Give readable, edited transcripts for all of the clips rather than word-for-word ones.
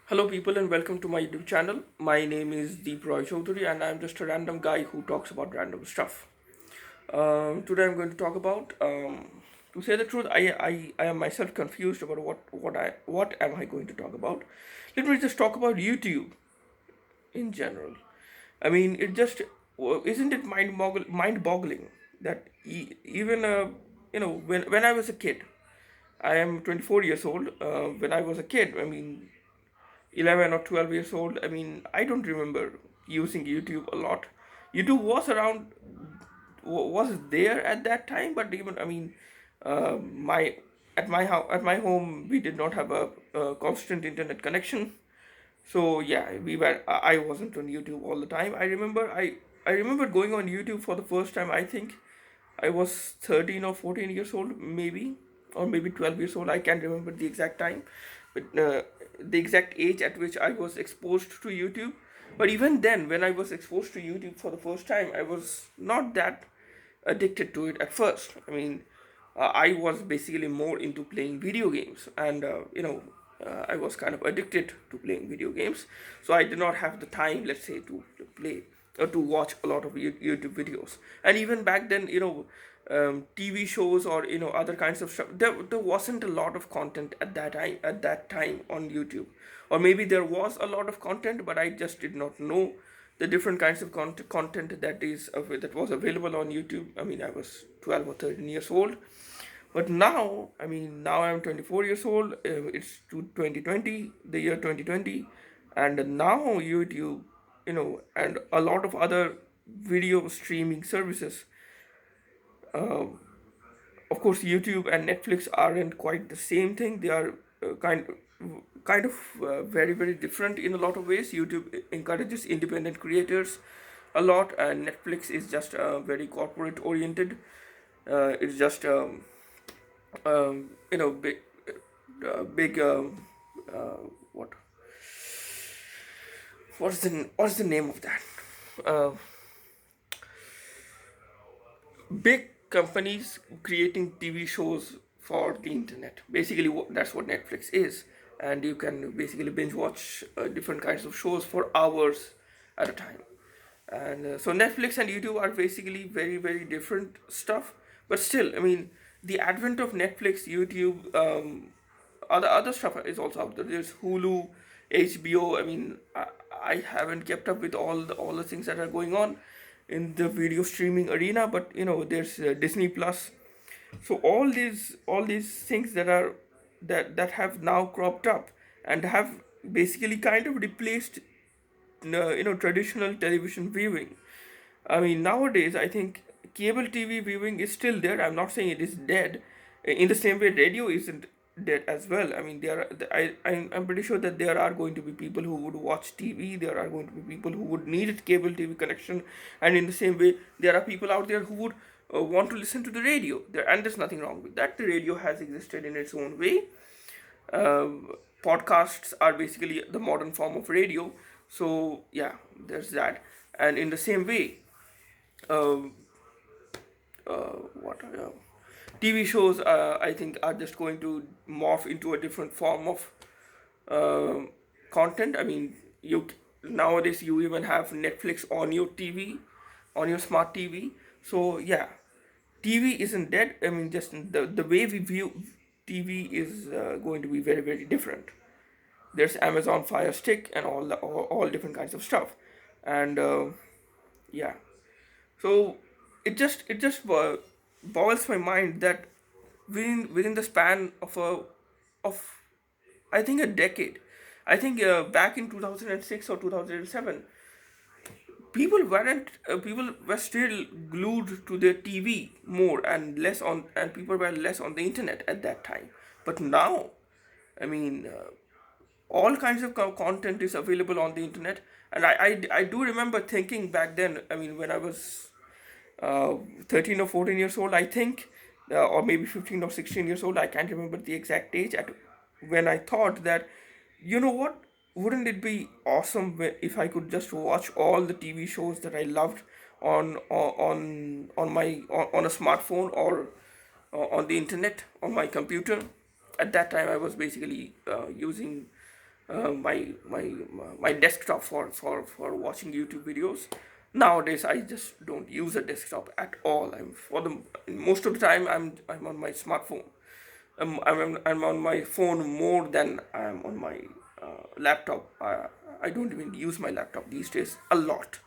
Hello, people, and welcome to my YouTube channel. My name is Deep Roy Chaudhary, and I'm just a random guy who talks about random stuff. Today, I'm going to talk about. To say the truth, I am myself confused about what am I going to talk about. Let me just talk about YouTube in general. I mean, it just isn't it mind boggling that even when I was a kid, I am 24 years old. When I was a kid, I mean 11 or 12 years old, I mean, I don't remember using YouTube a lot. YouTube was around, was there at that time, but even, I mean, my at my house, at my home, we did not have a constant internet connection. So yeah, I wasn't on YouTube all the time. I remember going on YouTube for the first time. I think I was 13 or 14 years old, maybe, or maybe 12 years old. I can't remember the exact time, but the exact age at which I was exposed to YouTube. But even then, when I was exposed to YouTube for the first time, I was not that addicted to it at first. I mean, I was basically more into playing video games, and I was kind of addicted to playing video games. So I did not have the time, let's say, to play or to watch a lot of YouTube videos. And even back then, TV shows or other kinds of stuff. There wasn't a lot of content at that time on YouTube, or maybe there was a lot of content, but I just did not know the different kinds of content that was available on YouTube. I mean, I was 12 or 13 years old, but now, I mean, now I'm 24 years old. It's to 2020, the year 2020, and now YouTube, and a lot of other video streaming services. Of course, YouTube and Netflix aren't quite the same thing. They are kind of very very different in a lot of ways. YouTube encourages independent creators a lot, and Netflix is just very corporate oriented. It's just big big what what's the name of that? Uh, Big companies creating TV shows for the internet. Basically, that's what Netflix is, and you can basically binge watch different kinds of shows for hours at a time. And so Netflix and YouTube are basically very very different stuff. But still, I mean, the advent of Netflix, YouTube, other stuff is also out there. There's Hulu, HBO. I mean, I haven't kept up with all the things that are going on in the video streaming arena, but there's Disney Plus. So all these things that have now cropped up and have basically kind of replaced traditional television viewing. I mean, nowadays I think cable TV viewing is still there. I'm not saying it is dead. In the same way, radio isn't dead as well. I mean, I'm pretty sure that there are going to be people who would watch TV. There are going to be people who would need a cable TV connection, and in the same way, there are people out there who would want to listen to the radio. And there's nothing wrong with that. The radio has existed in its own way. Podcasts are basically the modern form of radio. So yeah, there's that. And in the same way, uh, what TV shows, I think, are just going to morph into a different form of uh, content. I mean, you nowadays you even have Netflix on your TV, on your smart TV. So yeah, TV isn't dead. I mean, just the way we view TV is going to be very very different. There's Amazon Fire Stick and all different kinds of stuff, and yeah. So it just boggles my mind that within the span of I think a decade, I think back in 2006 or 2007, people were still glued to their TV more and less on, and people were less on the internet at that time. But now, I mean, all kinds of content is available on the internet, and I do remember thinking back then, I mean, when I was 13 or 14 years old, I think, or maybe 15 or 16 years old, I can't remember the exact age, at when I thought that, what, wouldn't it be awesome if I could just watch all the TV shows that I loved on a smartphone, or on the internet on my computer. At that time I was basically using my desktop for watching YouTube videos. Nowadays, I just don't use a desktop at all. Most of the time I'm on my smartphone. I'm on my phone more than I'm on my laptop. I don't even use my laptop these days a lot,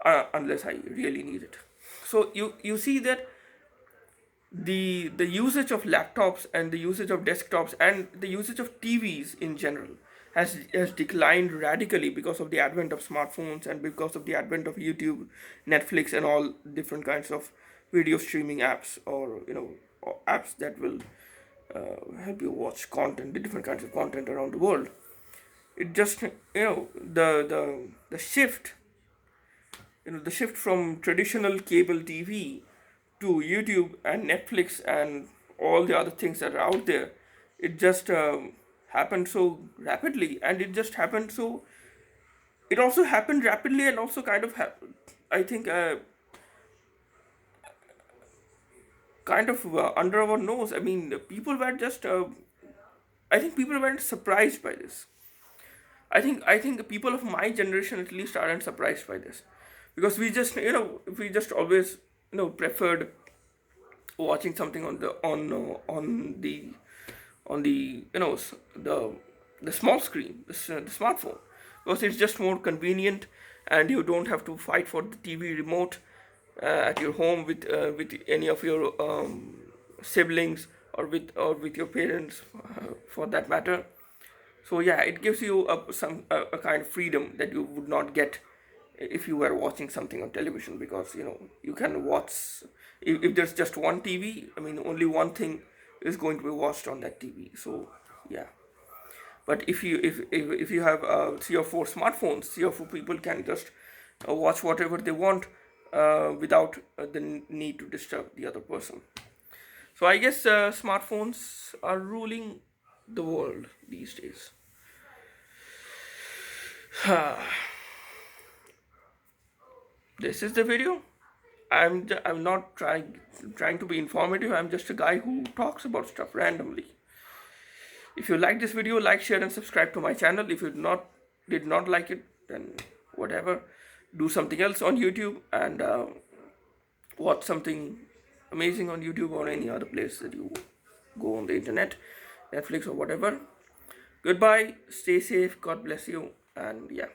unless I really need it. So you see that the usage of laptops and the usage of desktops and the usage of TVs in general has declined radically because of the advent of smartphones and because of the advent of YouTube, Netflix, and all different kinds of video streaming apps, or or apps that will help you watch content, the different kinds of content around the world. It just the shift, the shift from traditional cable TV to YouTube and Netflix and all the other things that are out there, it just happened so rapidly, and it just happened so. It also happened rapidly and also kind of, I think, kind of under our nose. I mean, people were just. I think people weren't surprised by this. I think the people of my generation at least aren't surprised by this, because we just always preferred watching something on the the small screen, the smartphone, because it's just more convenient, and you don't have to fight for the TV remote at your home with any of your siblings, or with your parents, for that matter. So yeah, it gives you a kind of freedom that you would not get if you were watching something on television, because you can watch, if there's just one TV. I mean, only one thing is going to be watched on that TV. So yeah. But if you have 3 or 4 smartphones, 3 or 4 people can just watch whatever they want without the need to disturb the other person. So I guess smartphones are ruling the world these days. This is the video. I'm not trying to be informative. I'm just a guy who talks about stuff randomly. If you like this video, like, share, and subscribe to my channel. If you did not like it, then whatever. Do something else on YouTube, and watch something amazing on YouTube or any other place that you go on the internet, Netflix or whatever. Goodbye. Stay safe. God bless you. And yeah.